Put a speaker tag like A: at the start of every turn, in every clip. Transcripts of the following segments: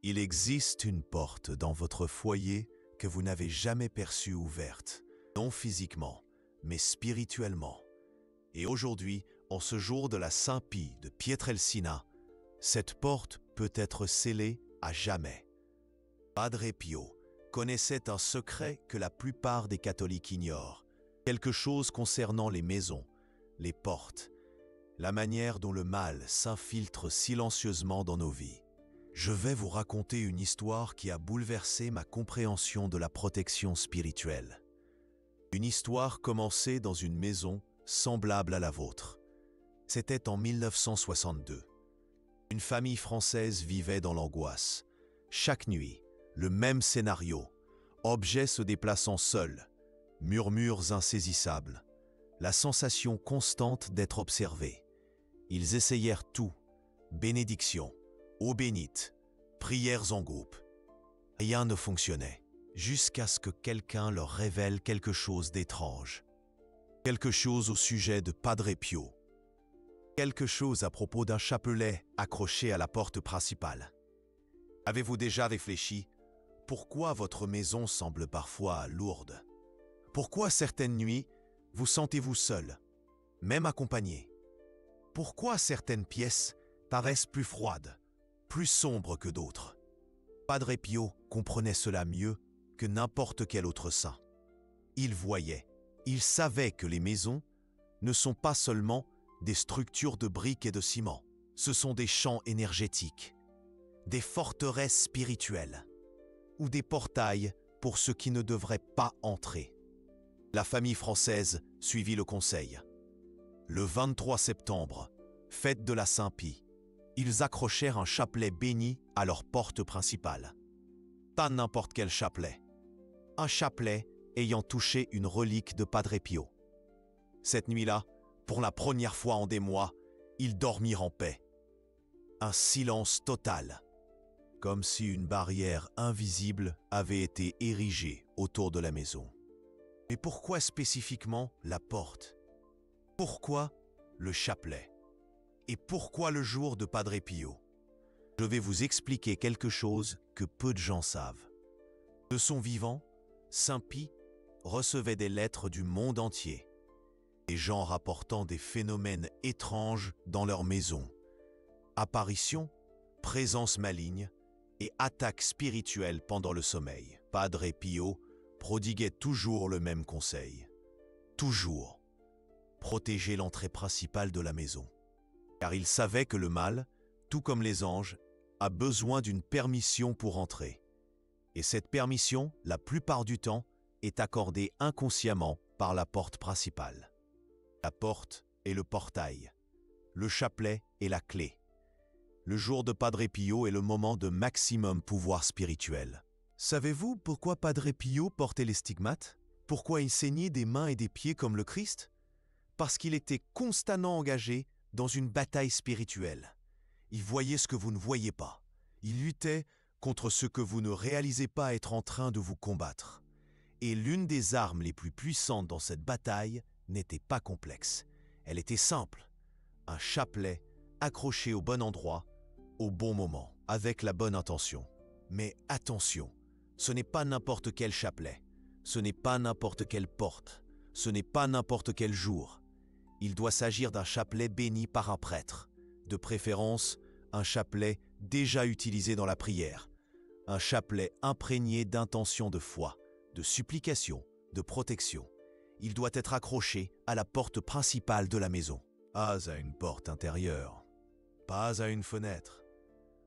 A: Il existe une porte dans votre foyer que vous n'avez jamais perçue ouverte, non physiquement, mais spirituellement. Et aujourd'hui, en ce jour de la Saint-Pie de Pietrelcina, cette porte peut être scellée à jamais. Padre Pio connaissait un secret que la plupart des catholiques ignorent, quelque chose concernant les maisons, les portes, la manière dont le mal s'infiltre silencieusement dans nos vies. Je vais vous raconter une histoire qui a bouleversé ma compréhension de la protection spirituelle. Une histoire commencée dans une maison semblable à la vôtre. C'était en 1962. Une famille française vivait dans l'angoisse. Chaque nuit, le même scénario. Objets se déplaçant seuls, murmures insaisissables, la sensation constante d'être observés. Ils essayèrent tout, bénédiction, eau bénite, prières en groupe. Rien ne fonctionnait, jusqu'à ce que quelqu'un leur révèle quelque chose d'étrange. Quelque chose au sujet de Padre Pio. Quelque chose à propos d'un chapelet accroché à la porte principale. Avez-vous déjà réfléchi? Pourquoi votre maison semble parfois lourde? Pourquoi certaines nuits, vous sentez-vous seul, même accompagné? Pourquoi certaines pièces paraissent plus froides, plus sombres que d'autres? Padre Pio comprenait cela mieux que n'importe quel autre saint. Il voyait, il savait que les maisons ne sont pas seulement des structures de briques et de ciment. Ce sont des champs énergétiques, des forteresses spirituelles ou des portails pour ceux qui ne devraient pas entrer. La famille française suivit le conseil. Le 23 septembre, fête de la Saint-Pie, ils accrochèrent un chapelet béni à leur porte principale. Pas n'importe quel chapelet. Un chapelet ayant touché une relique de Padre Pio. Cette nuit-là, pour la première fois en des mois, ils dormirent en paix. Un silence total, comme si une barrière invisible avait été érigée autour de la maison. Mais pourquoi spécifiquement la porte? Pourquoi le chapelet? Et pourquoi le jour de Padre Pio? Je vais vous expliquer quelque chose que peu de gens savent. De son vivant, Saint Pie recevait des lettres du monde entier, des gens rapportant des phénomènes étranges dans leur maison, apparitions, présences malignes et attaques spirituelles pendant le sommeil. Padre Pio prodiguait toujours le même conseil. Toujours protéger l'entrée principale de la maison. Car il savait que le mal, tout comme les anges, a besoin d'une permission pour entrer. Et cette permission, la plupart du temps, est accordée inconsciemment par la porte principale. La porte est le portail. Le chapelet est la clé. Le jour de Padre Pio est le moment de maximum pouvoir spirituel. Savez-vous pourquoi Padre Pio portait les stigmates? Pourquoi il saignait des mains et des pieds comme le Christ? Parce qu'il était constamment engagé dans une bataille spirituelle. Il voyait ce que vous ne voyez pas. Il luttait contre ce que vous ne réalisez pas être en train de vous combattre. Et l'une des armes les plus puissantes dans cette bataille n'était pas complexe. Elle était simple. Un chapelet accroché au bon endroit, au bon moment, avec la bonne intention. Mais attention, ce n'est pas n'importe quel chapelet. Ce n'est pas n'importe quelle porte. Ce n'est pas n'importe quel jour. Il doit s'agir d'un chapelet béni par un prêtre. De préférence, un chapelet déjà utilisé dans la prière. Un chapelet imprégné d'intention de foi, de supplication, de protection. Il doit être accroché à la porte principale de la maison. Pas à une porte intérieure, pas à une fenêtre.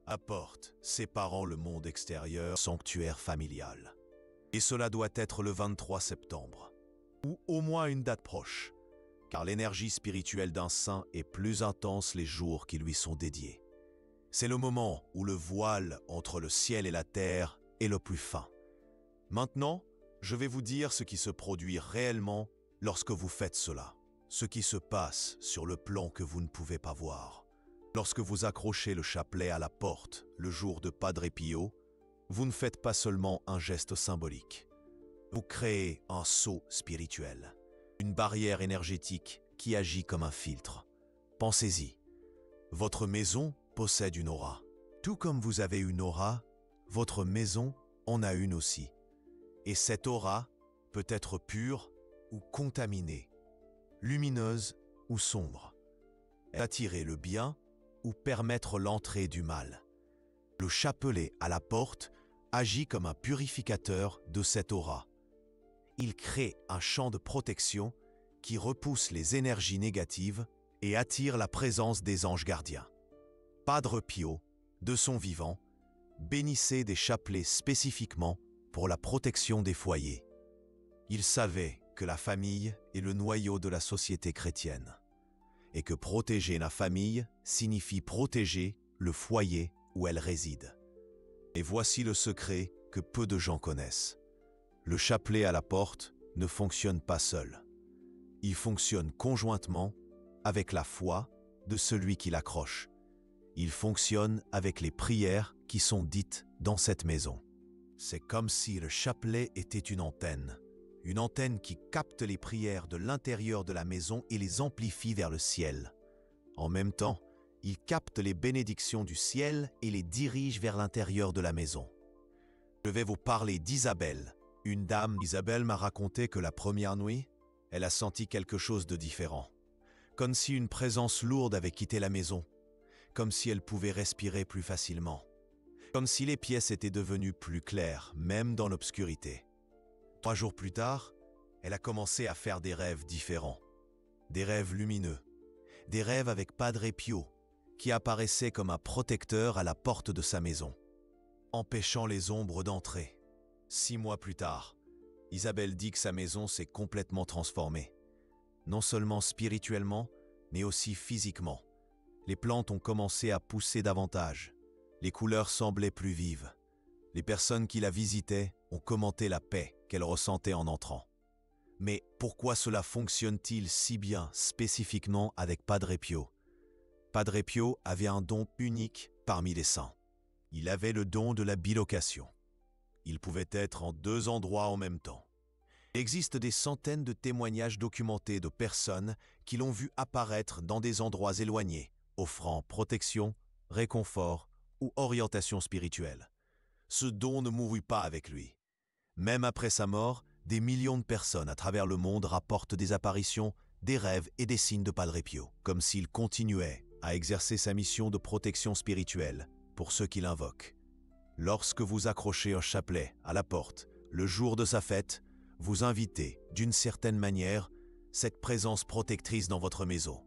A: À porte séparant le monde extérieur, sanctuaire familial. Et cela doit être le 23 septembre, ou au moins une date proche, car l'énergie spirituelle d'un saint est plus intense les jours qui lui sont dédiés. C'est le moment où le voile entre le ciel et la terre est le plus fin. Maintenant, je vais vous dire ce qui se produit réellement lorsque vous faites cela. Ce qui se passe sur le plan que vous ne pouvez pas voir. Lorsque vous accrochez le chapelet à la porte le jour de Padre Pio, vous ne faites pas seulement un geste symbolique. Vous créez un sceau spirituel, une barrière énergétique qui agit comme un filtre. Pensez-y. Votre maison possède une aura. Tout comme vous avez une aura, votre maison en a une aussi. Et cette aura peut être pure ou contaminée, lumineuse ou sombre, attirer le bien ou permettre l'entrée du mal. Le chapelet à la porte agit comme un purificateur de cette aura. Il crée un champ de protection qui repousse les énergies négatives et attire la présence des anges gardiens. Padre Pio, de son vivant, bénissait des chapelets spécifiquement pour la protection des foyers. Il savait que la famille est le noyau de la société chrétienne et que protéger la famille signifie protéger le foyer où elle réside. Et voici le secret que peu de gens connaissent. Le chapelet à la porte ne fonctionne pas seul. Il fonctionne conjointement avec la foi de celui qui l'accroche. Il fonctionne avec les prières qui sont dites dans cette maison. C'est comme si le chapelet était une antenne qui capte les prières de l'intérieur de la maison et les amplifie vers le ciel. En même temps, il capte les bénédictions du ciel et les dirige vers l'intérieur de la maison. Je vais vous parler d'Isabelle. Une dame, Isabelle m'a raconté que la première nuit, elle a senti quelque chose de différent. Comme si une présence lourde avait quitté la maison. Comme si elle pouvait respirer plus facilement. Comme si les pièces étaient devenues plus claires, même dans l'obscurité. 3 jours plus tard, elle a commencé à faire des rêves différents. Des rêves lumineux. Des rêves avec Padre Pio, qui apparaissait comme un protecteur à la porte de sa maison, empêchant les ombres d'entrer. 6 mois plus tard, Isabelle dit que sa maison s'est complètement transformée. Non seulement spirituellement, mais aussi physiquement. Les plantes ont commencé à pousser davantage. Les couleurs semblaient plus vives. Les personnes qui la visitaient ont commenté la paix qu'elle ressentait en entrant. Mais pourquoi cela fonctionne-t-il si bien spécifiquement avec Padre Pio? Padre Pio avait un don unique parmi les saints. Il avait le don de la bilocation. Il pouvait être en 2 endroits en même temps. Il existe des centaines de témoignages documentés de personnes qui l'ont vu apparaître dans des endroits éloignés, offrant protection, réconfort ou orientation spirituelle. Ce don ne mourut pas avec lui. Même après sa mort, des millions de personnes à travers le monde rapportent des apparitions, des rêves et des signes de Padre Pio, comme s'il continuait à exercer sa mission de protection spirituelle pour ceux qui l'invoquent. Lorsque vous accrochez un chapelet à la porte, le jour de sa fête, vous invitez, d'une certaine manière, cette présence protectrice dans votre maison.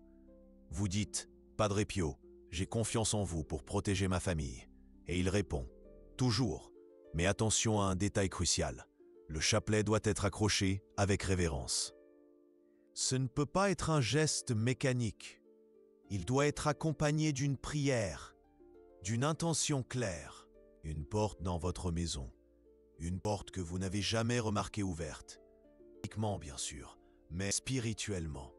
A: Vous dites « Padre Pio, j'ai confiance en vous pour protéger ma famille ». Et il répond « Toujours, mais attention à un détail crucial. Le chapelet doit être accroché avec révérence. Ce ne peut pas être un geste mécanique. Il doit être accompagné d'une prière, d'une intention claire. Une porte dans votre maison. Une porte que vous n'avez jamais remarquée ouverte. Physiquement, bien sûr, mais spirituellement.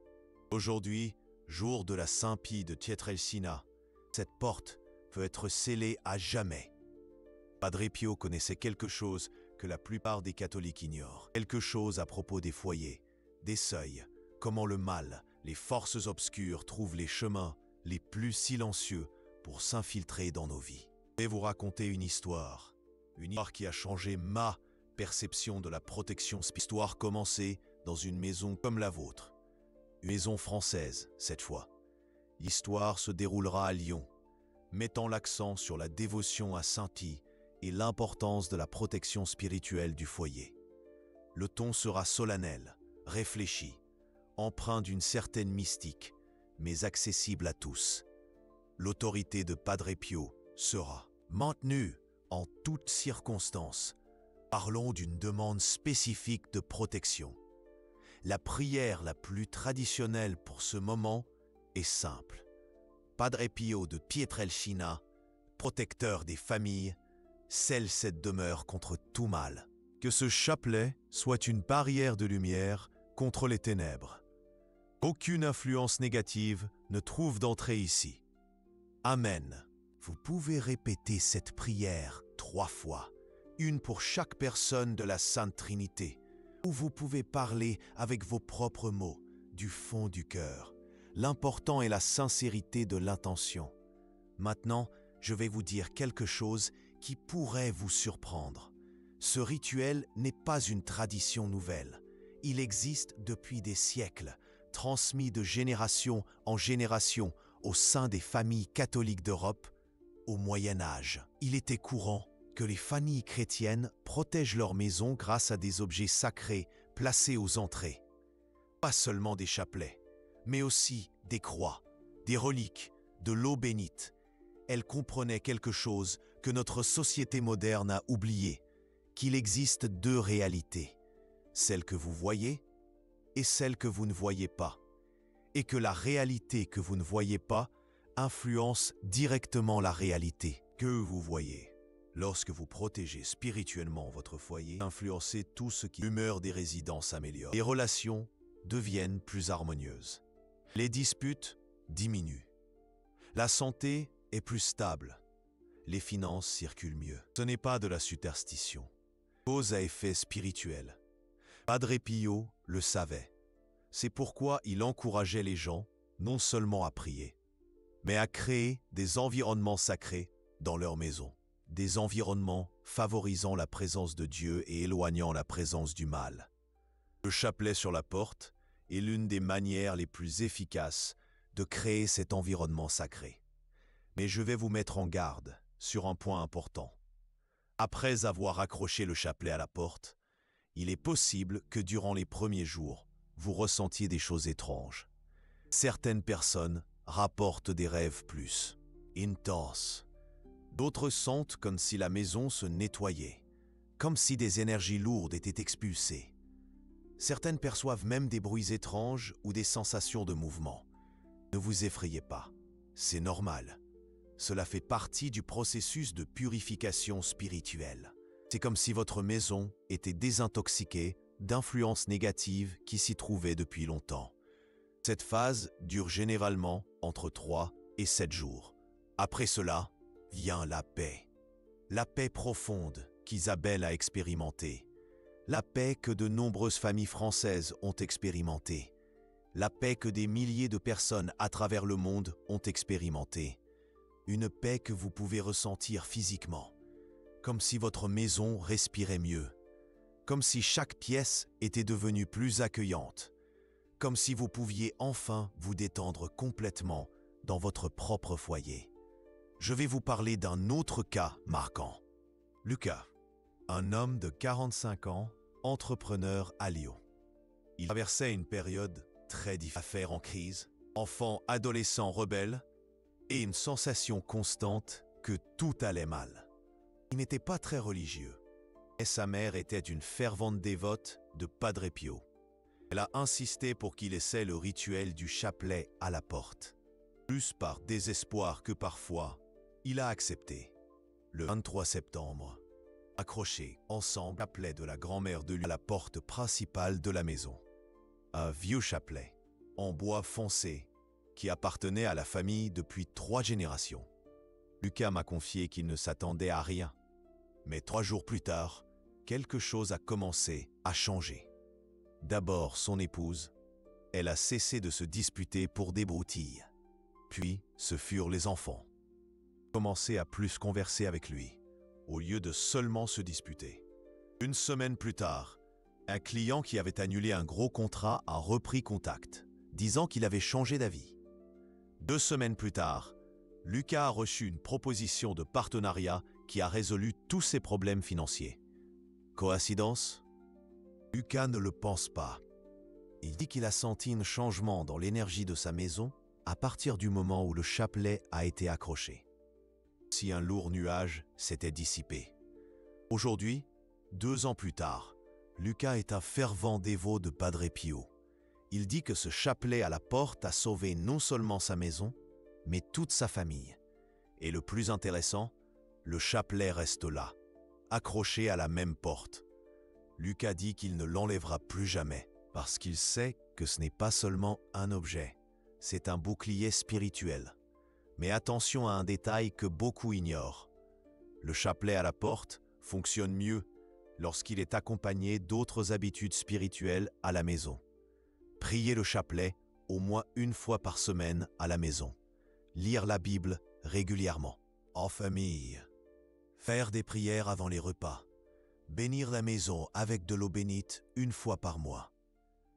A: Aujourd'hui, jour de la Saint-Pie de Pietrelcina, cette porte peut être scellée à jamais. Padre Pio connaissait quelque chose que la plupart des catholiques ignorent. Quelque chose à propos des foyers, des seuils, comment le mal, les forces obscures trouvent les chemins les plus silencieux pour s'infiltrer dans nos vies. Je vais vous raconter une histoire qui a changé ma perception de la protection spirituelle. L'histoire commençait dans une maison comme la vôtre, une maison française cette fois. L'histoire se déroulera à Lyon, mettant l'accent sur la dévotion à Saint-Pie et l'importance de la protection spirituelle du foyer. Le ton sera solennel, réfléchi, empreint d'une certaine mystique, mais accessible à tous. L'autorité de Padre Pio sera maintenue en toutes circonstances. Parlons d'une demande spécifique de protection. La prière la plus traditionnelle pour ce moment est simple. Padre Pio de Pietrelcina, protecteur des familles, scelle cette demeure contre tout mal. Que ce chapelet soit une barrière de lumière contre les ténèbres. Aucune influence négative ne trouve d'entrée ici. Amen. Vous pouvez répéter cette prière 3 fois, une pour chaque personne de la Sainte Trinité, ou vous pouvez parler avec vos propres mots, du fond du cœur. L'important est la sincérité de l'intention. Maintenant, je vais vous dire quelque chose qui pourrait vous surprendre. Ce rituel n'est pas une tradition nouvelle. Il existe depuis des siècles, transmis de génération en génération au sein des familles catholiques d'Europe. Au Moyen Âge, il était courant que les familles chrétiennes protègent leur maison grâce à des objets sacrés placés aux entrées. Pas seulement des chapelets, mais aussi des croix, des reliques, de l'eau bénite. Elle comprenait quelque chose que notre société moderne a oublié, qu'il existe deux réalités, celle que vous voyez et celle que vous ne voyez pas, et que la réalité que vous ne voyez pas influence directement la réalité que vous voyez. Lorsque vous protégez spirituellement votre foyer, influencez tout ce qui l'humeur des résidents s'améliore. Les relations deviennent plus harmonieuses. Les disputes diminuent. La santé est plus stable. Les finances circulent mieux. Ce n'est pas de la superstition. Cause à effet spirituel. Padre Pio le savait. C'est pourquoi il encourageait les gens non seulement à prier, mais à créer des environnements sacrés dans leur maison. Des environnements favorisant la présence de Dieu et éloignant la présence du mal. Le chapelet sur la porte est l'une des manières les plus efficaces de créer cet environnement sacré. Mais je vais vous mettre en garde sur un point important. Après avoir accroché le chapelet à la porte, il est possible que durant les premiers jours, vous ressentiez des choses étranges. Certaines personnes rapportent des rêves plus intenses. D'autres sentent comme si la maison se nettoyait, comme si des énergies lourdes étaient expulsées. Certaines perçoivent même des bruits étranges ou des sensations de mouvement. Ne vous effrayez pas, c'est normal. Cela fait partie du processus de purification spirituelle. C'est comme si votre maison était désintoxiquée d'influences négatives qui s'y trouvaient depuis longtemps. Cette phase dure généralement entre 3 et 7 jours. Après cela, vient la paix profonde qu'Isabelle a expérimentée, la paix que de nombreuses familles françaises ont expérimentée, la paix que des milliers de personnes à travers le monde ont expérimentée, une paix que vous pouvez ressentir physiquement, comme si votre maison respirait mieux, comme si chaque pièce était devenue plus accueillante, comme si vous pouviez enfin vous détendre complètement dans votre propre foyer. Je vais vous parler d'un autre cas marquant. Lucas, un homme de 45 ans, entrepreneur à Lyon. Il traversait une période très difficile, affaires en crise, enfant adolescent rebelle et une sensation constante que tout allait mal. Il n'était pas très religieux et sa mère était une fervente dévote de Padre Pio. Elle a insisté pour qu'il essaie le rituel du chapelet à la porte. Plus par désespoir que par foi, il a accepté. Le 23 septembre, accrochés ensemble le chapelet de la grand-mère de lui à la porte principale de la maison. Un vieux chapelet, en bois foncé, qui appartenait à la famille depuis 3 générations. Lucas m'a confié qu'il ne s'attendait à rien. Mais 3 jours plus tard, quelque chose a commencé à changer. D'abord son épouse, elle a cessé de se disputer pour des broutilles. Puis, ce furent les enfants. Commencé à plus converser avec lui, au lieu de seulement se disputer. Une semaine plus tard, un client qui avait annulé un gros contrat a repris contact, disant qu'il avait changé d'avis. 2 semaines plus tard, Lucas a reçu une proposition de partenariat qui a résolu tous ses problèmes financiers. Coïncidence? Lucas ne le pense pas. Il dit qu'il a senti un changement dans l'énergie de sa maison à partir du moment où le chapelet a été accroché. Si un lourd nuage s'était dissipé. Aujourd'hui, 2 ans plus tard, Lucas est un fervent dévot de Padre Pio. Il dit que ce chapelet à la porte a sauvé non seulement sa maison, mais toute sa famille. Et le plus intéressant, le chapelet reste là, accroché à la même porte. Lucas dit qu'il ne l'enlèvera plus jamais, parce qu'il sait que ce n'est pas seulement un objet, c'est un bouclier spirituel. Mais attention à un détail que beaucoup ignorent. Le chapelet à la porte fonctionne mieux lorsqu'il est accompagné d'autres habitudes spirituelles à la maison. Priez le chapelet au moins 1 fois par semaine à la maison. Lire la Bible régulièrement, en famille. faire des prières avant les repas, bénir la maison avec de l'eau bénite une fois par mois.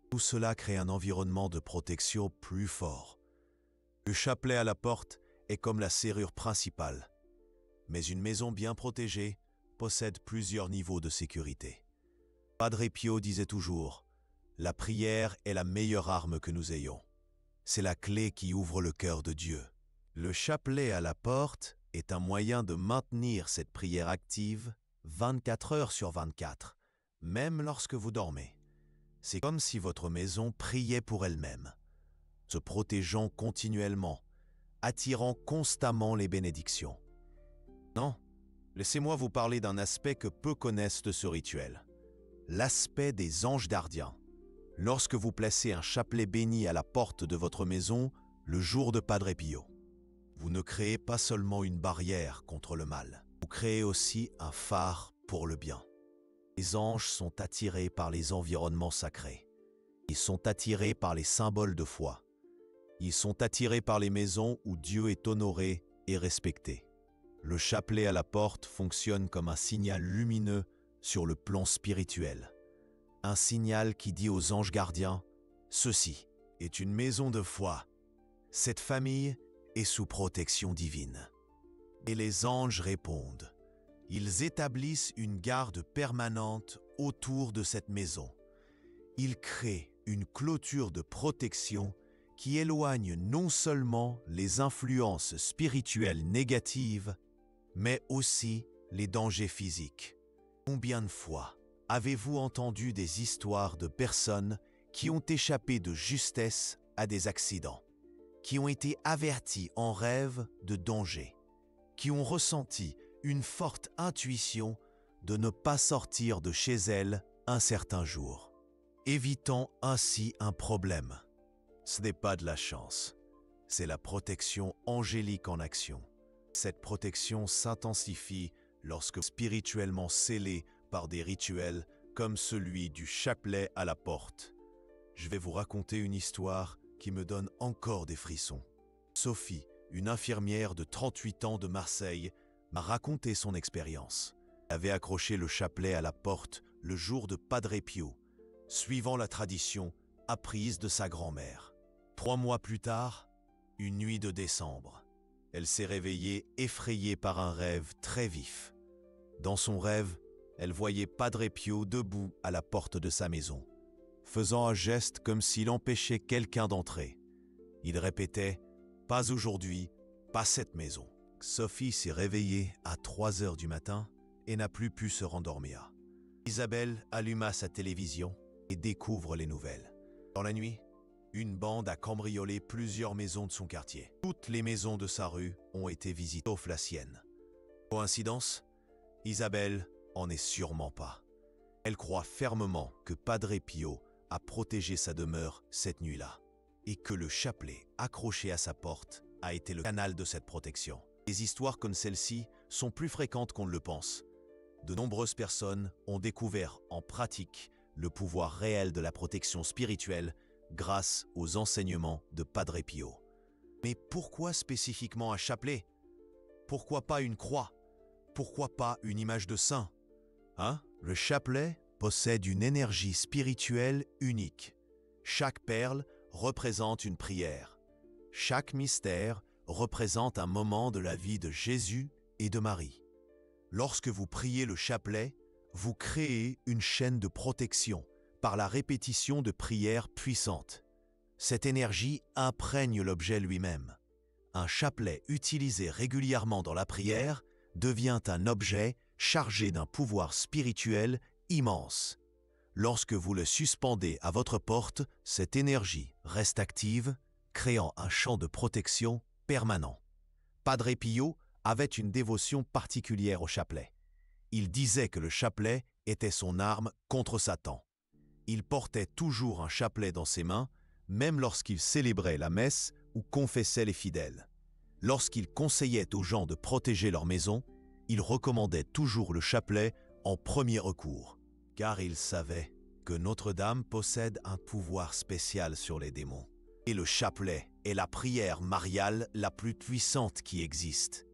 A: Tout cela crée un environnement de protection plus fort. Le chapelet à la porte est comme la serrure principale, mais une maison bien protégée possède plusieurs niveaux de sécurité. Padre Pio disait toujours, « La prière est la meilleure arme que nous ayons. C'est la clé qui ouvre le cœur de Dieu. » Le chapelet à la porte est un moyen de maintenir cette prière active 24 heures sur 24, même lorsque vous dormez. C'est comme si votre maison priait pour elle-même, se protégeant continuellement, attirant constamment les bénédictions. Non, laissez-moi vous parler d'un aspect que peu connaissent de ce rituel. L'aspect des anges gardiens. Lorsque vous placez un chapelet béni à la porte de votre maison le jour de Padre Pio, vous ne créez pas seulement une barrière contre le mal, vous créez aussi un phare pour le bien. Les anges sont attirés par les environnements sacrés. Ils sont attirés par les symboles de foi. Ils sont attirés par les maisons où Dieu est honoré et respecté. Le chapelet à la porte fonctionne comme un signal lumineux sur le plan spirituel. Un signal qui dit aux anges gardiens, « Ceci est une maison de foi. Cette famille est sous protection divine. » Et les anges répondent. Ils établissent une garde permanente autour de cette maison. Ils créent une clôture de protection qui éloigne non seulement les influences spirituelles négatives, mais aussi les dangers physiques. Combien de fois avez-vous entendu des histoires de personnes qui ont échappé de justesse à des accidents, qui ont été averties en rêve de danger, qui ont ressenti une forte intuition de ne pas sortir de chez elles un certain jour, évitant ainsi un problème? Ce n'est pas de la chance, c'est la protection angélique en action. Cette protection s'intensifie lorsque spirituellement scellée par des rituels comme celui du chapelet à la porte. Je vais vous raconter une histoire qui me donne encore des frissons. Sophie, une infirmière de 38 ans de Marseille, m'a raconté son expérience. Elle avait accroché le chapelet à la porte le jour de Padre Pio, suivant la tradition apprise de sa grand-mère. 3 mois plus tard, une nuit de décembre, elle s'est réveillée effrayée par un rêve très vif. Dans son rêve, elle voyait Padre Pio debout à la porte de sa maison, faisant un geste comme s'il empêchait quelqu'un d'entrer. Il répétait « Pas aujourd'hui, pas cette maison ». Sophie s'est réveillée à 3 heures du matin et n'a plus pu se rendormir. Isabelle alluma sa télévision et découvre les nouvelles. Dans la nuit, une bande a cambriolé plusieurs maisons de son quartier. Toutes les maisons de sa rue ont été visitées, sauf la sienne. Coïncidence? Isabelle en est sûrement pas. Elle croit fermement que Padre Pio a protégé sa demeure cette nuit-là et que le chapelet accroché à sa porte a été le canal de cette protection. Les histoires comme celle-ci sont plus fréquentes qu'on ne le pense. De nombreuses personnes ont découvert en pratique le pouvoir réel de la protection spirituelle grâce aux enseignements de Padre Pio. Mais pourquoi spécifiquement un chapelet? Pourquoi pas une croix? Pourquoi pas une image de saint? Le chapelet possède une énergie spirituelle unique. Chaque perle représente une prière. Chaque mystère représente un moment de la vie de Jésus et de Marie. Lorsque vous priez le chapelet, vous créez une chaîne de protection par la répétition de prières puissantes. Cette énergie imprègne l'objet lui-même. Un chapelet utilisé régulièrement dans la prière devient un objet chargé d'un pouvoir spirituel immense. Lorsque vous le suspendez à votre porte, cette énergie reste active, créant un champ de protection permanent. Padre Pio avait une dévotion particulière au chapelet. Il disait que le chapelet était son arme contre Satan. Il portait toujours un chapelet dans ses mains, même lorsqu'il célébrait la messe ou confessait les fidèles. Lorsqu'il conseillait aux gens de protéger leur maison, il recommandait toujours le chapelet en premier recours, car il savait que Notre-Dame possède un pouvoir spécial sur les démons. Et le chapelet est la prière mariale la plus puissante qui existe.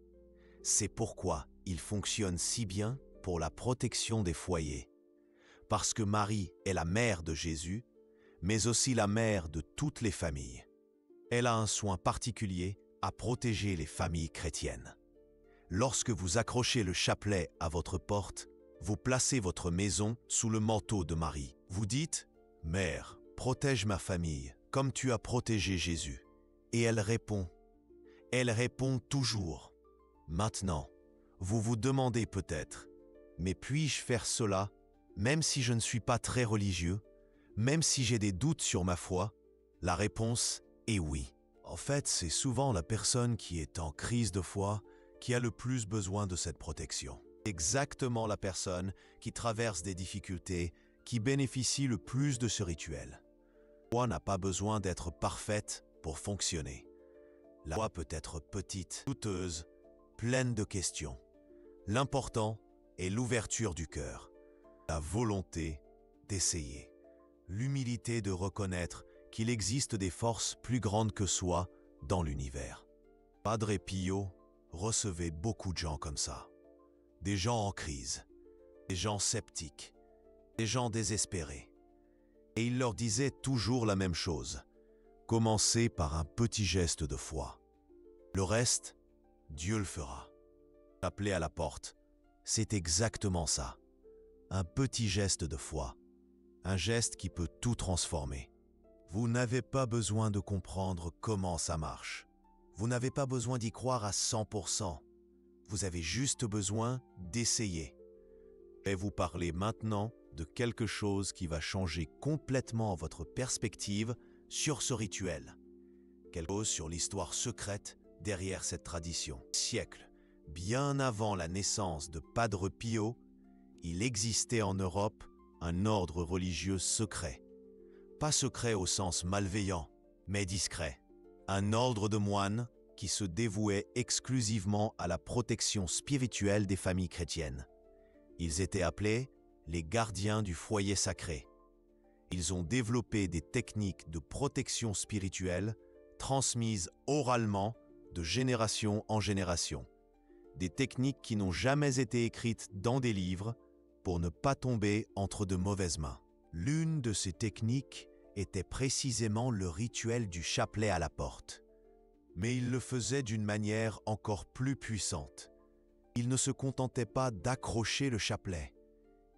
A: C'est pourquoi il fonctionne si bien pour la protection des foyers. Parce que Marie est la mère de Jésus, mais aussi la mère de toutes les familles. Elle a un soin particulier à protéger les familles chrétiennes. Lorsque vous accrochez le chapelet à votre porte, vous placez votre maison sous le manteau de Marie. Vous dites « Mère, protège ma famille comme tu as protégé Jésus. » Et elle répond. Elle répond toujours. Maintenant, vous vous demandez peut-être « Mais puis-je faire cela, même si je ne suis pas très religieux, même si j'ai des doutes sur ma foi ?» La réponse est oui. En fait, c'est souvent la personne qui est en crise de foi qui a le plus besoin de cette protection. Exactement la personne qui traverse des difficultés, qui bénéficie le plus de ce rituel. La foi n'a pas besoin d'être parfaite pour fonctionner. La foi peut être petite, douteuse, pleine de questions. L'important est l'ouverture du cœur, la volonté d'essayer, l'humilité de reconnaître qu'il existe des forces plus grandes que soi dans l'univers. Padre Pio recevait beaucoup de gens comme ça. Des gens en crise, des gens sceptiques, des gens désespérés. Et il leur disait toujours la même chose. Commencez par un petit geste de foi. Le reste, Dieu le fera. Appeler à la porte, c'est exactement ça. Un petit geste de foi. Un geste qui peut tout transformer. Vous n'avez pas besoin de comprendre comment ça marche. Vous n'avez pas besoin d'y croire à 100%. Vous avez juste besoin d'essayer. Je vais vous parler maintenant de quelque chose qui va changer complètement votre perspective sur ce rituel. Quelque chose sur l'histoire secrète derrière cette tradition. Siècles, bien avant la naissance de Padre Pio, il existait en Europe un ordre religieux secret. Pas secret au sens malveillant, mais discret. Un ordre de moines qui se dévouait exclusivement à la protection spirituelle des familles chrétiennes. Ils étaient appelés les gardiens du foyer sacré. Ils ont développé des techniques de protection spirituelle transmises oralement de génération en génération. Des techniques qui n'ont jamais été écrites dans des livres pour ne pas tomber entre de mauvaises mains. L'une de ces techniques était précisément le rituel du chapelet à la porte. Mais il le faisait d'une manière encore plus puissante. Il ne se contentait pas d'accrocher le chapelet.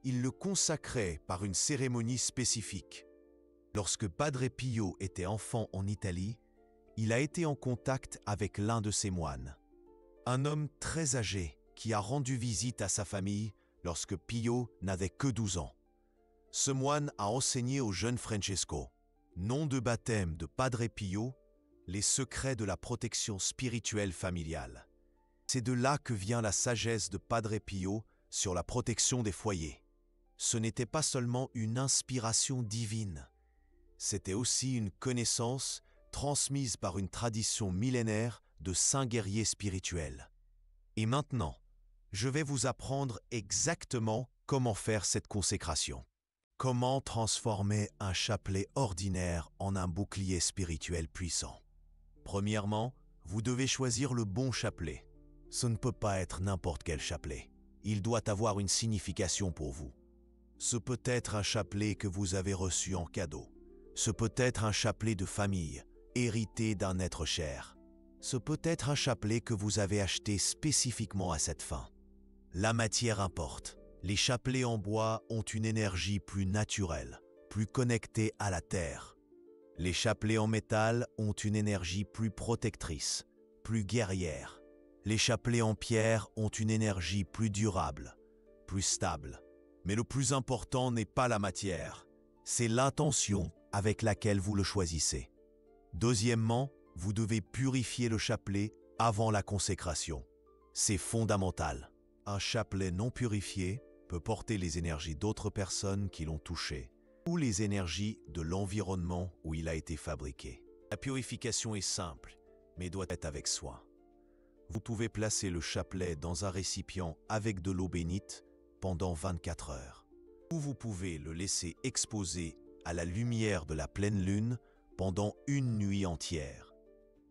A: Il le consacrait par une cérémonie spécifique. Lorsque Padre Pio était enfant en Italie, il a été en contact avec l'un de ses moines. Un homme très âgé qui a rendu visite à sa famille lorsque Pio n'avait que 12 ans. Ce moine a enseigné au jeune Francesco, nom de baptême de Padre Pio, les secrets de la protection spirituelle familiale. C'est de là que vient la sagesse de Padre Pio sur la protection des foyers. Ce n'était pas seulement une inspiration divine, c'était aussi une connaissance transmise par une tradition millénaire de saints guerriers spirituels. Et maintenant, je vais vous apprendre exactement comment faire cette consécration. Comment transformer un chapelet ordinaire en un bouclier spirituel puissant? Premièrement, vous devez choisir le bon chapelet. Ce ne peut pas être n'importe quel chapelet. Il doit avoir une signification pour vous. Ce peut être un chapelet que vous avez reçu en cadeau. Ce peut être un chapelet de famille, hérité d'un être cher. Ce peut être un chapelet que vous avez acheté spécifiquement à cette fin. La matière importe. Les chapelets en bois ont une énergie plus naturelle, plus connectée à la terre. Les chapelets en métal ont une énergie plus protectrice, plus guerrière. Les chapelets en pierre ont une énergie plus durable, plus stable. Mais le plus important n'est pas la matière, c'est l'intention avec laquelle vous le choisissez. Deuxièmement, vous devez purifier le chapelet avant la consécration. C'est fondamental. Un chapelet non purifié peut porter les énergies d'autres personnes qui l'ont touché ou les énergies de l'environnement où il a été fabriqué. La purification est simple, mais doit être avec soin. Vous pouvez placer le chapelet dans un récipient avec de l'eau bénite pendant 24 heures. Ou vous pouvez le laisser exposé à la lumière de la pleine lune pendant une nuit entière.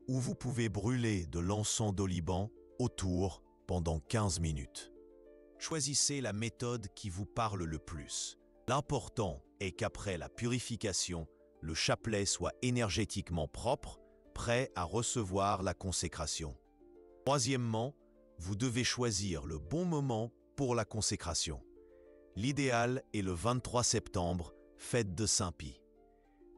A: Ou vous pouvez brûler de l'encens d'oliban autour pendant 15 minutes. Choisissez la méthode qui vous parle le plus. L'important est qu'après la purification, le chapelet soit énergétiquement propre, prêt à recevoir la consécration. Troisièmement, vous devez choisir le bon moment pour la consécration. L'idéal est le 23 septembre, fête de Saint-Pie.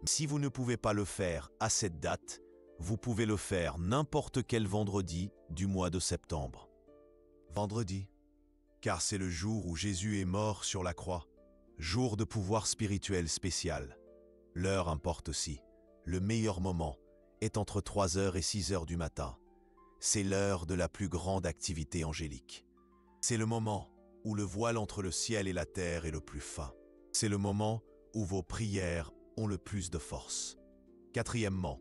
A: Si vous ne pouvez pas le faire à cette date, vous pouvez le faire n'importe quel vendredi du mois de septembre. Vendredi, car c'est le jour où Jésus est mort sur la croix, jour de pouvoir spirituel spécial. L'heure importe aussi. Le meilleur moment est entre 3h et 6h du matin. C'est l'heure de la plus grande activité angélique. C'est le moment où le voile entre le ciel et la terre est le plus fin. C'est le moment où vos prières ont le plus de force. Quatrièmement,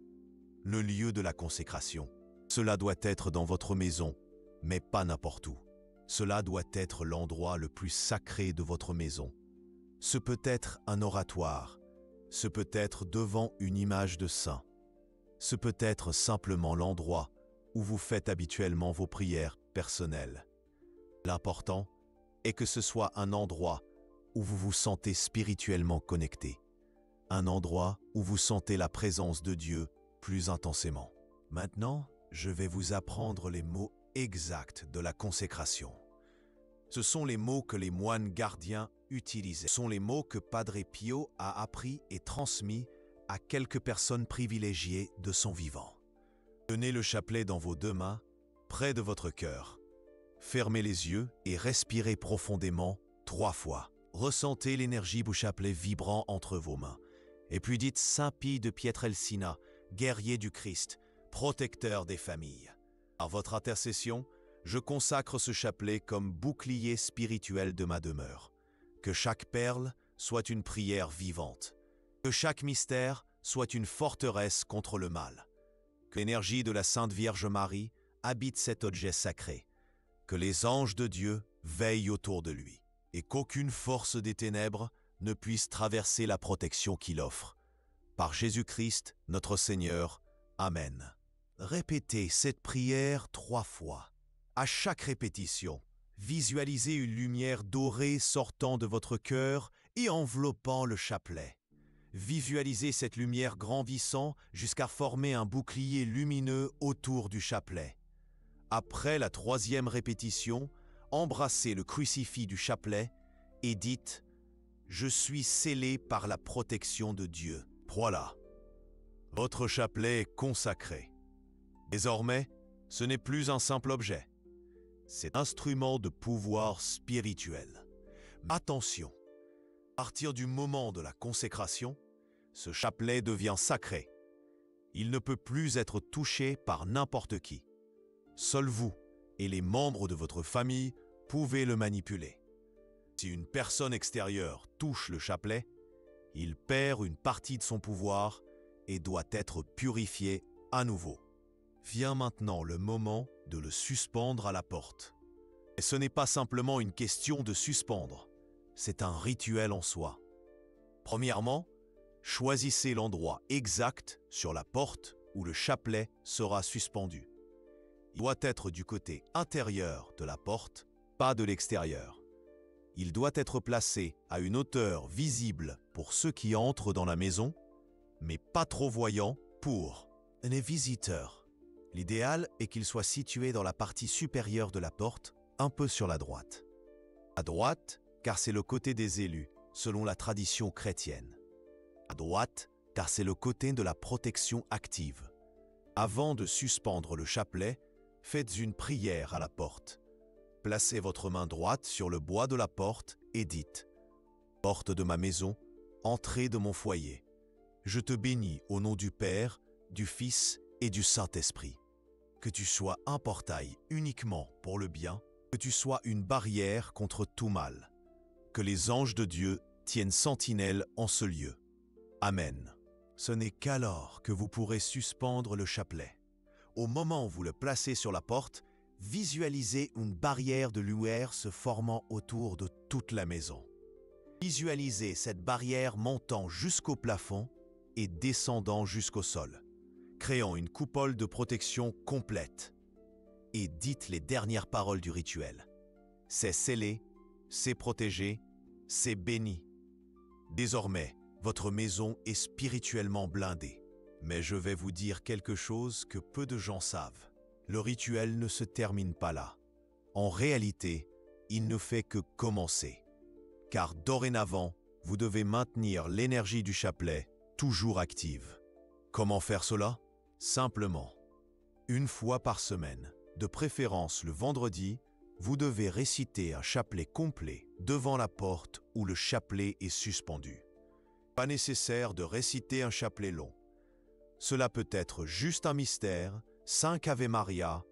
A: le lieu de la consécration. Cela doit être dans votre maison, mais pas n'importe où. Cela doit être l'endroit le plus sacré de votre maison. Ce peut être un oratoire, ce peut être devant une image de saint. Ce peut être simplement l'endroit où vous faites habituellement vos prières personnelles. L'important est que ce soit un endroit où vous vous sentez spirituellement connecté. Un endroit où vous sentez la présence de Dieu plus intensément. Maintenant, je vais vous apprendre les mots exacts de la consécration. Ce sont les mots que les moines gardiens utilisaient. Ce sont les mots que Padre Pio a appris et transmis à quelques personnes privilégiées de son vivant. Tenez le chapelet dans vos 2 mains, près de votre cœur. Fermez les yeux et respirez profondément 3 fois. Ressentez l'énergie du chapelet vibrant entre vos mains. Et puis dites Saint Pie de Pietrelcina, guerrier du Christ, protecteur des familles. Par votre intercession, je consacre ce chapelet comme bouclier spirituel de ma demeure. Que chaque perle soit une prière vivante. Que chaque mystère soit une forteresse contre le mal. Que l'énergie de la Sainte Vierge Marie habite cet objet sacré. Que les anges de Dieu veillent autour de lui. Et qu'aucune force des ténèbres ne puisse traverser la protection qu'il offre. Par Jésus-Christ, notre Seigneur. Amen. Répétez cette prière 3 fois. À chaque répétition, visualisez une lumière dorée sortant de votre cœur et enveloppant le chapelet. Visualisez cette lumière grandissant jusqu'à former un bouclier lumineux autour du chapelet. Après la 3e répétition, embrassez le crucifix du chapelet et dites « Je suis scellé par la protection de Dieu ». Voilà. Votre chapelet est consacré. Désormais, ce n'est plus un simple objet. C'est un instrument de pouvoir spirituel. Attention, à partir du moment de la consécration, ce chapelet devient sacré. Il ne peut plus être touché par n'importe qui. Seul vous et les membres de votre famille pouvez le manipuler. Si une personne extérieure touche le chapelet, il perd une partie de son pouvoir et doit être purifié à nouveau. Vient maintenant le moment de le suspendre à la porte. Et ce n'est pas simplement une question de suspendre, c'est un rituel en soi. Premièrement, choisissez l'endroit exact sur la porte où le chapelet sera suspendu. Il doit être du côté intérieur de la porte, pas de l'extérieur. Il doit être placé à une hauteur visible pour ceux qui entrent dans la maison, mais pas trop voyant pour les visiteurs. L'idéal est qu'il soit situé dans la partie supérieure de la porte, un peu sur la droite. À droite, car c'est le côté des élus, selon la tradition chrétienne. À droite, car c'est le côté de la protection active. Avant de suspendre le chapelet, faites une prière à la porte. Placez votre main droite sur le bois de la porte et dites « Porte de ma maison, entrée de mon foyer. Je te bénis au nom du Père, du Fils et du Saint-Esprit. Que tu sois un portail uniquement pour le bien, que tu sois une barrière contre tout mal. Que les anges de Dieu tiennent sentinelle en ce lieu. Amen. » Ce n'est qu'alors que vous pourrez suspendre le chapelet. Au moment où vous le placez sur la porte, visualisez une barrière de lumière se formant autour de toute la maison. Visualisez cette barrière montant jusqu'au plafond et descendant jusqu'au sol, créant une coupole de protection complète. Et dites les dernières paroles du rituel. C'est scellé c'est protégé, c'est béni. Désormais, votre maison est spirituellement blindée. Mais je vais vous dire quelque chose que peu de gens savent. Le rituel ne se termine pas là. En réalité, il ne fait que commencer. Car dorénavant, vous devez maintenir l'énergie du chapelet toujours active. Comment faire cela? Simplement. Une fois par semaine, de préférence le vendredi, vous devez réciter un chapelet complet devant la porte où le chapelet est suspendu. Pas nécessaire de réciter un chapelet long. Cela peut être juste un mystère, 5 Ave Maria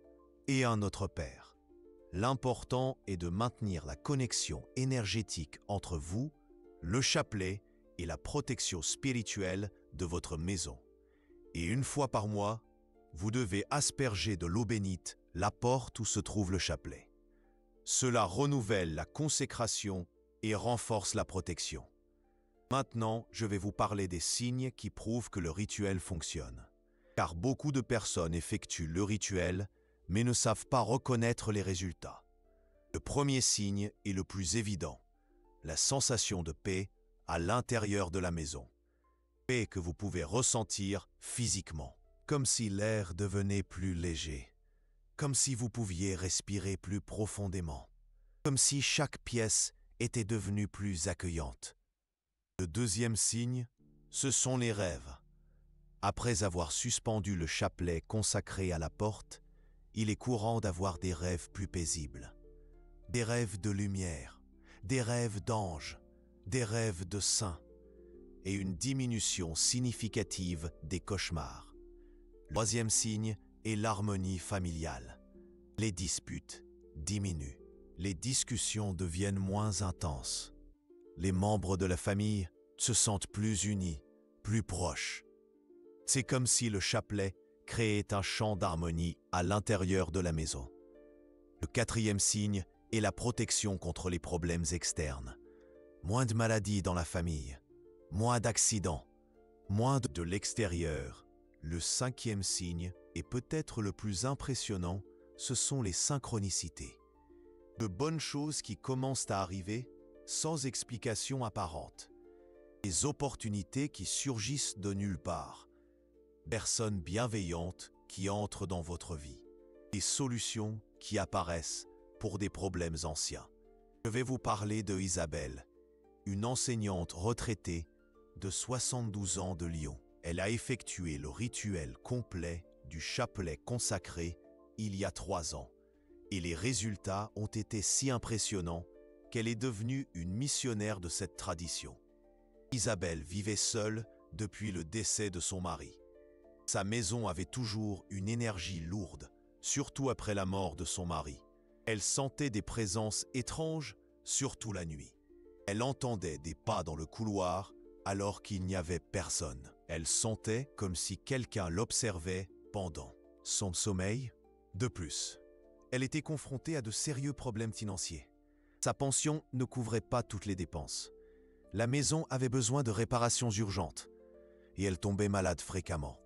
A: et un Notre Père. L'important est de maintenir la connexion énergétique entre vous, le chapelet et la protection spirituelle de votre maison. Et une fois par mois, vous devez asperger de l'eau bénite la porte où se trouve le chapelet. Cela renouvelle la consécration et renforce la protection. Maintenant, je vais vous parler des signes qui prouvent que le rituel fonctionne. Car beaucoup de personnes effectuent le rituel, mais ne savent pas reconnaître les résultats. Le premier signe est le plus évident, la sensation de paix à l'intérieur de la maison. Paix que vous pouvez ressentir physiquement, comme si l'air devenait plus léger, comme si vous pouviez respirer plus profondément, comme si chaque pièce était devenue plus accueillante. Le deuxième signe, ce sont les rêves. Après avoir suspendu le chapelet consacré à la porte, il est courant d'avoir des rêves plus paisibles. Des rêves de lumière, des rêves d'anges, des rêves de saints, et une diminution significative des cauchemars. Le troisième signe est l'harmonie familiale. Les disputes diminuent, les discussions deviennent moins intenses. Les membres de la famille se sentent plus unis, plus proches. C'est comme si le chapelet créait un champ d'harmonie à l'intérieur de la maison. Le quatrième signe est la protection contre les problèmes externes. Moins de maladies dans la famille, moins d'accidents, moins de l'extérieur. Le cinquième signe, et peut-être le plus impressionnant, ce sont les synchronicités. De bonnes choses qui commencent à arriver sans explication apparente. Des opportunités qui surgissent de nulle part. Personnes bienveillantes qui entrent dans votre vie. Des solutions qui apparaissent pour des problèmes anciens. Je vais vous parler de Isabelle, une enseignante retraitée de 72 ans de Lyon. Elle a effectué le rituel complet du chapelet consacré il y a 3 ans. Et les résultats ont été si impressionnants qu'elle est devenue une missionnaire de cette tradition. Isabelle vivait seule depuis le décès de son mari. Sa maison avait toujours une énergie lourde, surtout après la mort de son mari. Elle sentait des présences étranges, surtout la nuit. Elle entendait des pas dans le couloir alors qu'il n'y avait personne. Elle sentait comme si quelqu'un l'observait pendant son sommeil. De plus, elle était confrontée à de sérieux problèmes financiers. Sa pension ne couvrait pas toutes les dépenses. La maison avait besoin de réparations urgentes et elle tombait malade fréquemment,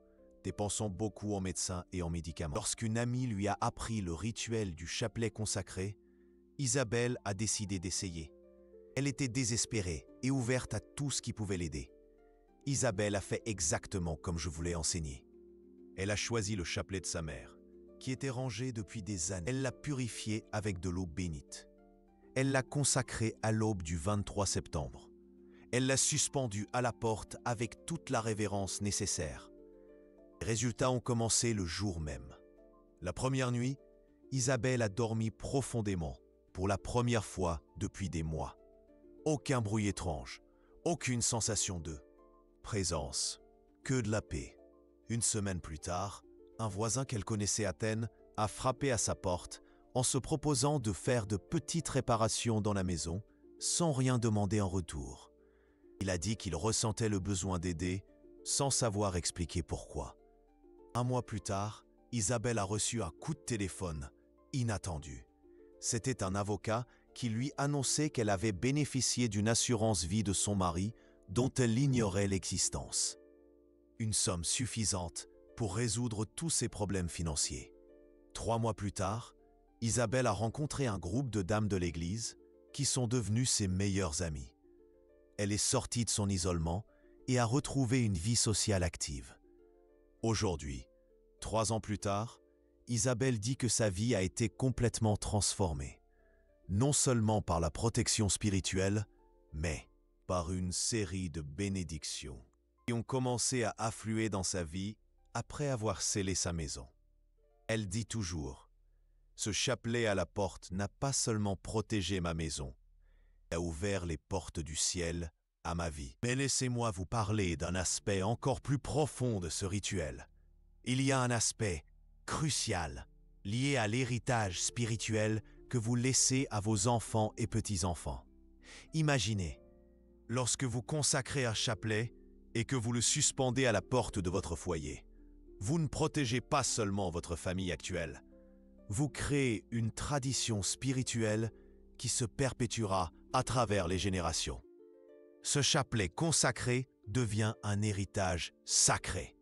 A: dépensant beaucoup en médecins et en médicaments. Lorsqu'une amie lui a appris le rituel du chapelet consacré, Isabelle a décidé d'essayer. Elle était désespérée et ouverte à tout ce qui pouvait l'aider. Isabelle a fait exactement comme je vous l'ai enseigné. Elle a choisi le chapelet de sa mère, qui était rangé depuis des années. Elle l'a purifié avec de l'eau bénite. Elle l'a consacré à l'aube du 23 septembre. Elle l'a suspendu à la porte avec toute la révérence nécessaire. Les résultats ont commencé le jour même. La première nuit, Isabelle a dormi profondément pour la première fois depuis des mois. Aucun bruit étrange, aucune sensation de présence, que de la paix. Une semaine plus tard, un voisin qu'elle connaissait à peine a frappé à sa porte en se proposant de faire de petites réparations dans la maison sans rien demander en retour. Il a dit qu'il ressentait le besoin d'aider sans savoir expliquer pourquoi. Un mois plus tard, Isabelle a reçu un coup de téléphone inattendu. C'était un avocat qui lui annonçait qu'elle avait bénéficié d'une assurance vie de son mari dont elle ignorait l'existence. Une somme suffisante pour résoudre tous ses problèmes financiers. 3 mois plus tard, Isabelle a rencontré un groupe de dames de l'église qui sont devenus ses meilleurs amis. Elle est sortie de son isolement et a retrouvé une vie sociale active. Aujourd'hui, 3 ans plus tard, Isabelle dit que sa vie a été complètement transformée, non seulement par la protection spirituelle, mais par une série de bénédictions qui ont commencé à affluer dans sa vie après avoir scellé sa maison. Elle dit toujours, « Ce chapelet à la porte n'a pas seulement protégé ma maison, il a ouvert les portes du ciel à ma vie. » Mais laissez-moi vous parler d'un aspect encore plus profond de ce rituel. Il y a un aspect crucial lié à l'héritage spirituel que vous laissez à vos enfants et petits-enfants. Imaginez, lorsque vous consacrez un chapelet et que vous le suspendez à la porte de votre foyer, vous ne protégez pas seulement votre famille actuelle, vous créez une tradition spirituelle qui se perpétuera à travers les générations. Ce chapelet consacré devient un héritage sacré.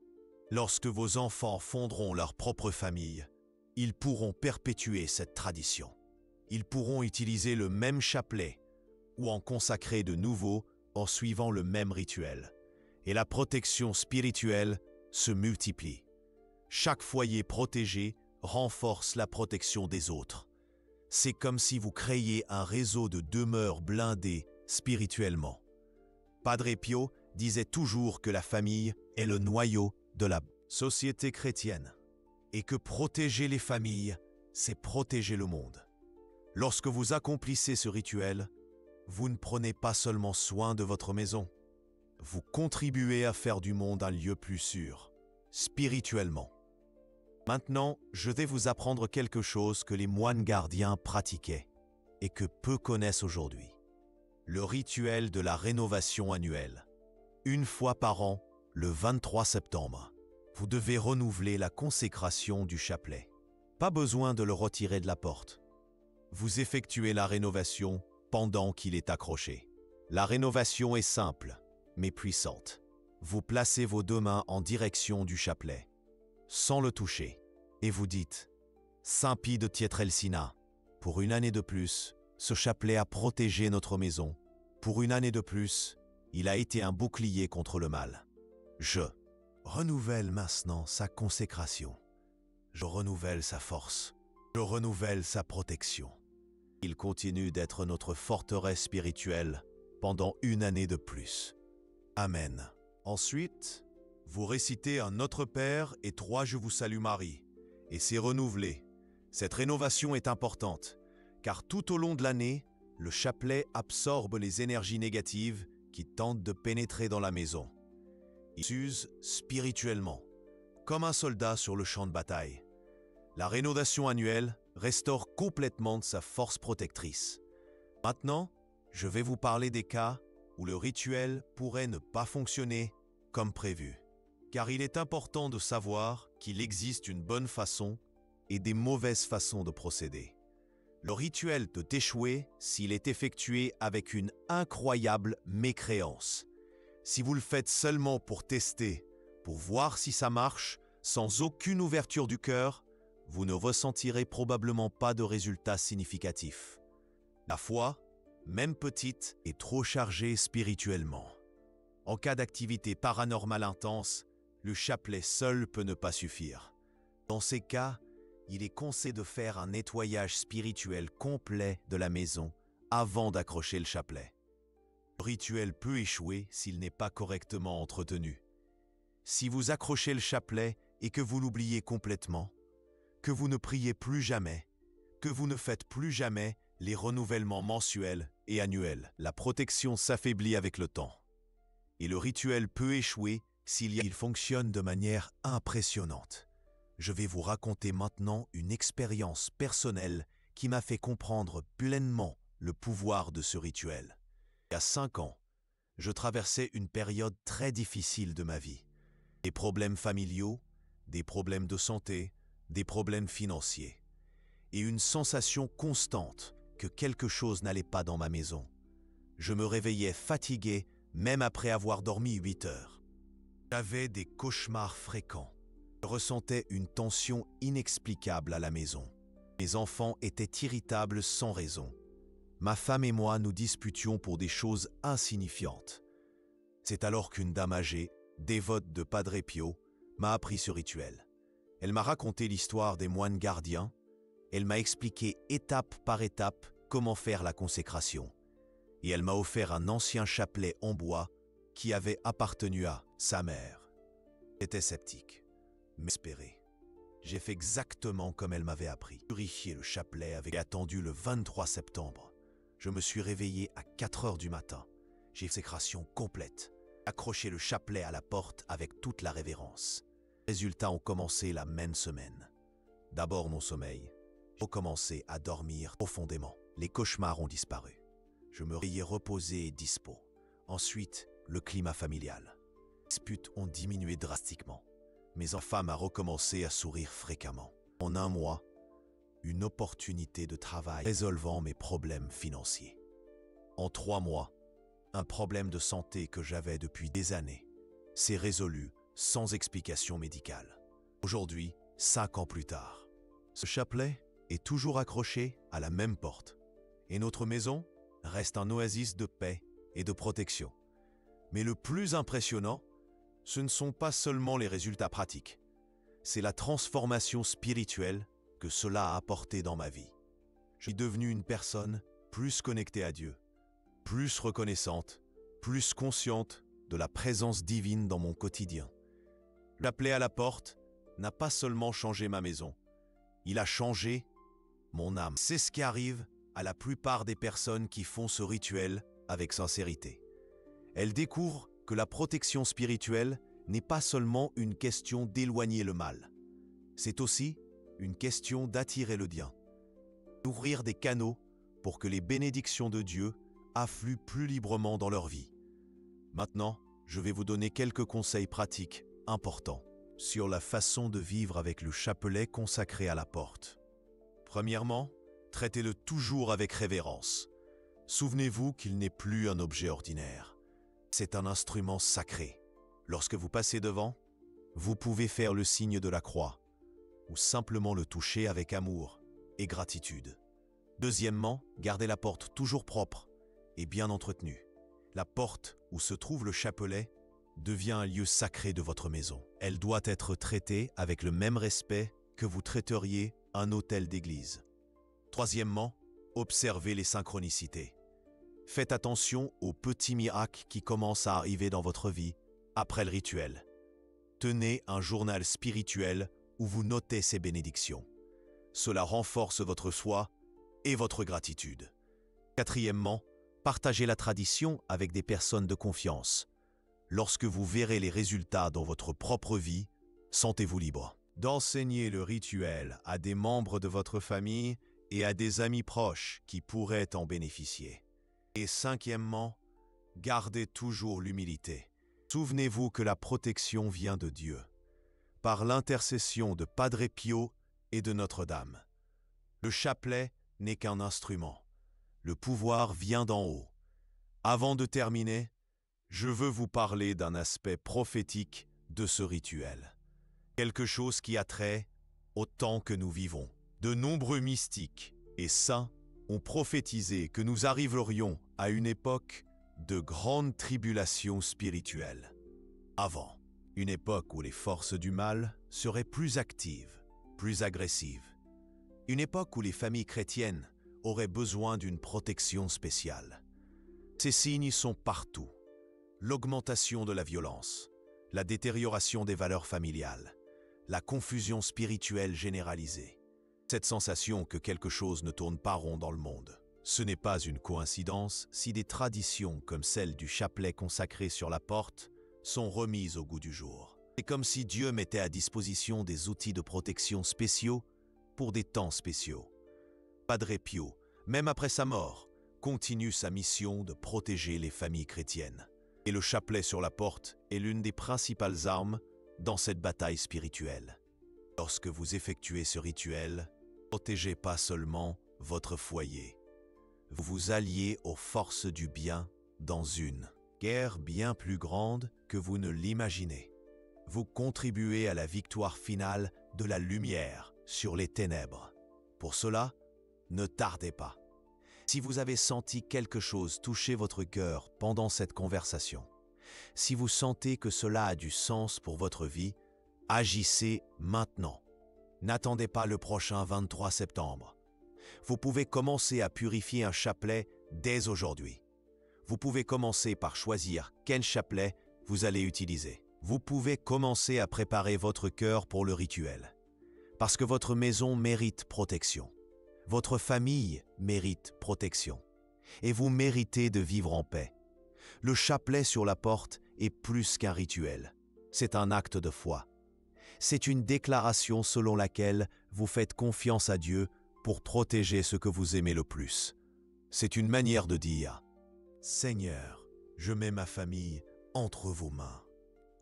A: Lorsque vos enfants fonderont leur propre famille, ils pourront perpétuer cette tradition. Ils pourront utiliser le même chapelet ou en consacrer de nouveaux en suivant le même rituel. Et la protection spirituelle se multiplie. Chaque foyer protégé renforce la protection des autres. C'est comme si vous créiez un réseau de demeures blindées spirituellement. Padre Pio disait toujours que la famille est le noyau de la société chrétienne et que protéger les familles, c'est protéger le monde. Lorsque vous accomplissez ce rituel, vous ne prenez pas seulement soin de votre maison, vous contribuez à faire du monde un lieu plus sûr, spirituellement. Maintenant, je vais vous apprendre quelque chose que les moines gardiens pratiquaient et que peu connaissent aujourd'hui. Le rituel de la rénovation annuelle. Une fois par an, le 23 septembre, vous devez renouveler la consécration du chapelet. Pas besoin de le retirer de la porte. Vous effectuez la rénovation pendant qu'il est accroché. La rénovation est simple, mais puissante. Vous placez vos 2 mains en direction du chapelet, sans le toucher, et vous dites « Saint Pie de Pietrelcina, pour une année de plus, ce chapelet a protégé notre maison. Pour une année de plus, il a été un bouclier contre le mal. Je renouvelle maintenant sa consécration. Je renouvelle sa force. Je renouvelle sa protection. Il continue d'être notre forteresse spirituelle pendant une année de plus. Amen. » Ensuite, vous récitez un Notre Père et 3 Je vous salue Marie, et c'est renouvelé. Cette rénovation est importante, car tout au long de l'année, le chapelet absorbe les énergies négatives qui tentent de pénétrer dans la maison. Il s'use spirituellement, comme un soldat sur le champ de bataille. La rénovation annuelle restaure complètement sa force protectrice. Maintenant, je vais vous parler des cas où le rituel pourrait ne pas fonctionner comme prévu. Car il est important de savoir qu'il existe une bonne façon et des mauvaises façons de procéder. Le rituel peut échouer s'il est effectué avec une incroyable mécréance. Si vous le faites seulement pour tester, pour voir si ça marche, sans aucune ouverture du cœur, vous ne ressentirez probablement pas de résultats significatifs. La foi, même petite, est trop chargée spirituellement. En cas d'activité paranormale intense, le chapelet seul peut ne pas suffire. Dans ces cas, il est conseillé de faire un nettoyage spirituel complet de la maison avant d'accrocher le chapelet. Le rituel peut échouer s'il n'est pas correctement entretenu. Si vous accrochez le chapelet et que vous l'oubliez complètement, que vous ne priez plus jamais, que vous ne faites plus jamais les renouvellements mensuels et annuels, la protection s'affaiblit avec le temps. Et le rituel peut échouer s'il fonctionne de manière impressionnante. Je vais vous raconter maintenant une expérience personnelle qui m'a fait comprendre pleinement le pouvoir de ce rituel. Il y a 5 ans, je traversais une période très difficile de ma vie. Des problèmes familiaux, des problèmes de santé, des problèmes financiers. Et une sensation constante que quelque chose n'allait pas dans ma maison. Je me réveillais fatigué même après avoir dormi 8 heures. J'avais des cauchemars fréquents. Je ressentais une tension inexplicable à la maison. Mes enfants étaient irritables sans raison. Ma femme et moi nous disputions pour des choses insignifiantes. C'est alors qu'une dame âgée, dévote de Padre Pio, m'a appris ce rituel. Elle m'a raconté l'histoire des moines gardiens. Elle m'a expliqué étape par étape comment faire la consécration. Et elle m'a offert un ancien chapelet en bois qui avait appartenu à sa mère. J'étais sceptique, mais espéré. J'ai fait exactement comme elle m'avait appris. Purifié le chapelet avait attendu le 23 septembre. Je me suis réveillé à 4 heures du matin. J'ai fait sécration complète. Accroché le chapelet à la porte avec toute la révérence. Les résultats ont commencé la même semaine. D'abord mon sommeil. J'ai recommencé à dormir profondément. Les cauchemars ont disparu. Je me réveillais reposé et dispo. Ensuite, le climat familial. Les disputes ont diminué drastiquement. Mes femme a recommencé à sourire fréquemment. En un mois, une opportunité de travail résolvant mes problèmes financiers. En 3 mois, un problème de santé que j'avais depuis des années s'est résolu sans explication médicale. Aujourd'hui, 5 ans plus tard, ce chapelet est toujours accroché à la même porte et notre maison reste un oasis de paix et de protection. Mais le plus impressionnant, ce ne sont pas seulement les résultats pratiques, c'est la transformation spirituelle que cela a apporté dans ma vie. Je suis devenu une personne plus connectée à Dieu, plus reconnaissante, plus consciente de la présence divine dans mon quotidien. L'appeler à la porte n'a pas seulement changé ma maison, il a changé mon âme. C'est ce qui arrive à la plupart des personnes qui font ce rituel avec sincérité. Elles découvrent que la protection spirituelle n'est pas seulement une question d'éloigner le mal, c'est aussi une question d'attirer le bien, d'ouvrir des canaux pour que les bénédictions de Dieu affluent plus librement dans leur vie. Maintenant, je vais vous donner quelques conseils pratiques importants sur la façon de vivre avec le chapelet consacré à la porte. Premièrement, traitez-le toujours avec révérence. Souvenez-vous qu'il n'est plus un objet ordinaire. C'est un instrument sacré. Lorsque vous passez devant, vous pouvez faire le signe de la croix ou simplement le toucher avec amour et gratitude. Deuxièmement, gardez la porte toujours propre et bien entretenue. La porte où se trouve le chapelet devient un lieu sacré de votre maison. Elle doit être traitée avec le même respect que vous traiteriez un autel d'église. Troisièmement, observez les synchronicités. Faites attention aux petits miracles qui commencent à arriver dans votre vie après le rituel. Tenez un journal spirituel où vous notez ces bénédictions. Cela renforce votre foi et votre gratitude. Quatrièmement, partagez la tradition avec des personnes de confiance. Lorsque vous verrez les résultats dans votre propre vie, sentez-vous libre d'enseigner le rituel à des membres de votre famille et à des amis proches qui pourraient en bénéficier. Et cinquièmement, gardez toujours l'humilité. Souvenez-vous que la protection vient de Dieu, par l'intercession de Padre Pio et de Notre-Dame. Le chapelet n'est qu'un instrument. Le pouvoir vient d'en haut. Avant de terminer, je veux vous parler d'un aspect prophétique de ce rituel. Quelque chose qui a trait au temps que nous vivons. De nombreux mystiques et saints ont prophétisé que nous arriverions à une époque de grande tribulation spirituelle. Avant, une époque où les forces du mal seraient plus actives, plus agressives. Une époque où les familles chrétiennes auraient besoin d'une protection spéciale. Ces signes sont partout. L'augmentation de la violence, la détérioration des valeurs familiales, la confusion spirituelle généralisée. Cette sensation que quelque chose ne tourne pas rond dans le monde. Ce n'est pas une coïncidence si des traditions comme celle du chapelet consacré sur la porte sont remises au goût du jour. C'est comme si Dieu mettait à disposition des outils de protection spéciaux pour des temps spéciaux. Padre Pio, même après sa mort, continue sa mission de protéger les familles chrétiennes. Et le chapelet sur la porte est l'une des principales armes dans cette bataille spirituelle. Lorsque vous effectuez ce rituel, protégez pas seulement votre foyer. Vous vous alliez aux forces du bien dans une guerre bien plus grande que vous ne l'imaginez. Vous contribuez à la victoire finale de la lumière sur les ténèbres. Pour cela, ne tardez pas. Si vous avez senti quelque chose toucher votre cœur pendant cette conversation, si vous sentez que cela a du sens pour votre vie, agissez maintenant. N'attendez pas le prochain 23 septembre. Vous pouvez commencer à purifier un chapelet dès aujourd'hui. Vous pouvez commencer par choisir quel chapelet vous allez utiliser. Vous pouvez commencer à préparer votre cœur pour le rituel. Parce que votre maison mérite protection. Votre famille mérite protection. Et vous méritez de vivre en paix. Le chapelet sur la porte est plus qu'un rituel. C'est un acte de foi. C'est une déclaration selon laquelle vous faites confiance à Dieu pour protéger ce que vous aimez le plus. C'est une manière de dire « Seigneur, je mets ma famille entre vos mains. »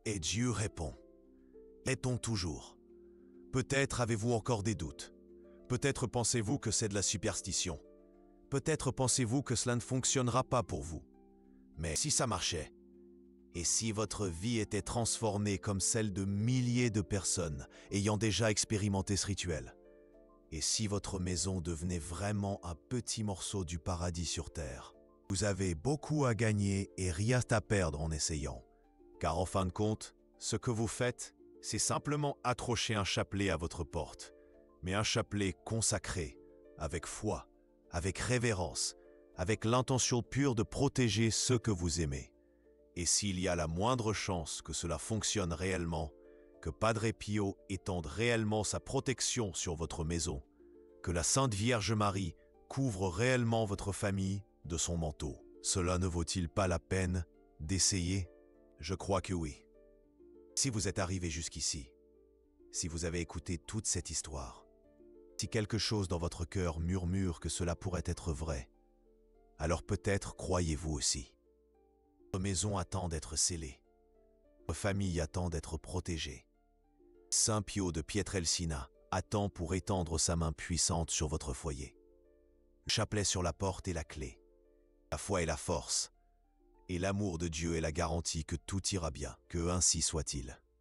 A: Et Dieu répond « Est-on toujours ?» Peut-être avez-vous encore des doutes. Peut-être pensez-vous que c'est de la superstition. Peut-être pensez-vous que cela ne fonctionnera pas pour vous. Mais si ça marchait, et si votre vie était transformée comme celle de milliers de personnes ayant déjà expérimenté ce rituel, et si votre maison devenait vraiment un petit morceau du paradis sur terre, vous avez beaucoup à gagner et rien à perdre en essayant. Car en fin de compte, ce que vous faites, c'est simplement accrocher un chapelet à votre porte, mais un chapelet consacré, avec foi, avec révérence, avec l'intention pure de protéger ceux que vous aimez. Et s'il y a la moindre chance que cela fonctionne réellement, que Padre Pio étende réellement sa protection sur votre maison, que la Sainte Vierge Marie couvre réellement votre famille de son manteau, cela ne vaut-il pas la peine d'essayer? Je crois que oui. Si vous êtes arrivé jusqu'ici, si vous avez écouté toute cette histoire, si quelque chose dans votre cœur murmure que cela pourrait être vrai, alors peut-être croyez-vous aussi. Votre maison attend d'être scellée. Votre famille attend d'être protégée. Saint Pio de Pietrelcina attend pour étendre sa main puissante sur votre foyer. Le chapelet sur la porte est la clé. La foi est la force. Et l'amour de Dieu est la garantie que tout ira bien, que ainsi soit-il.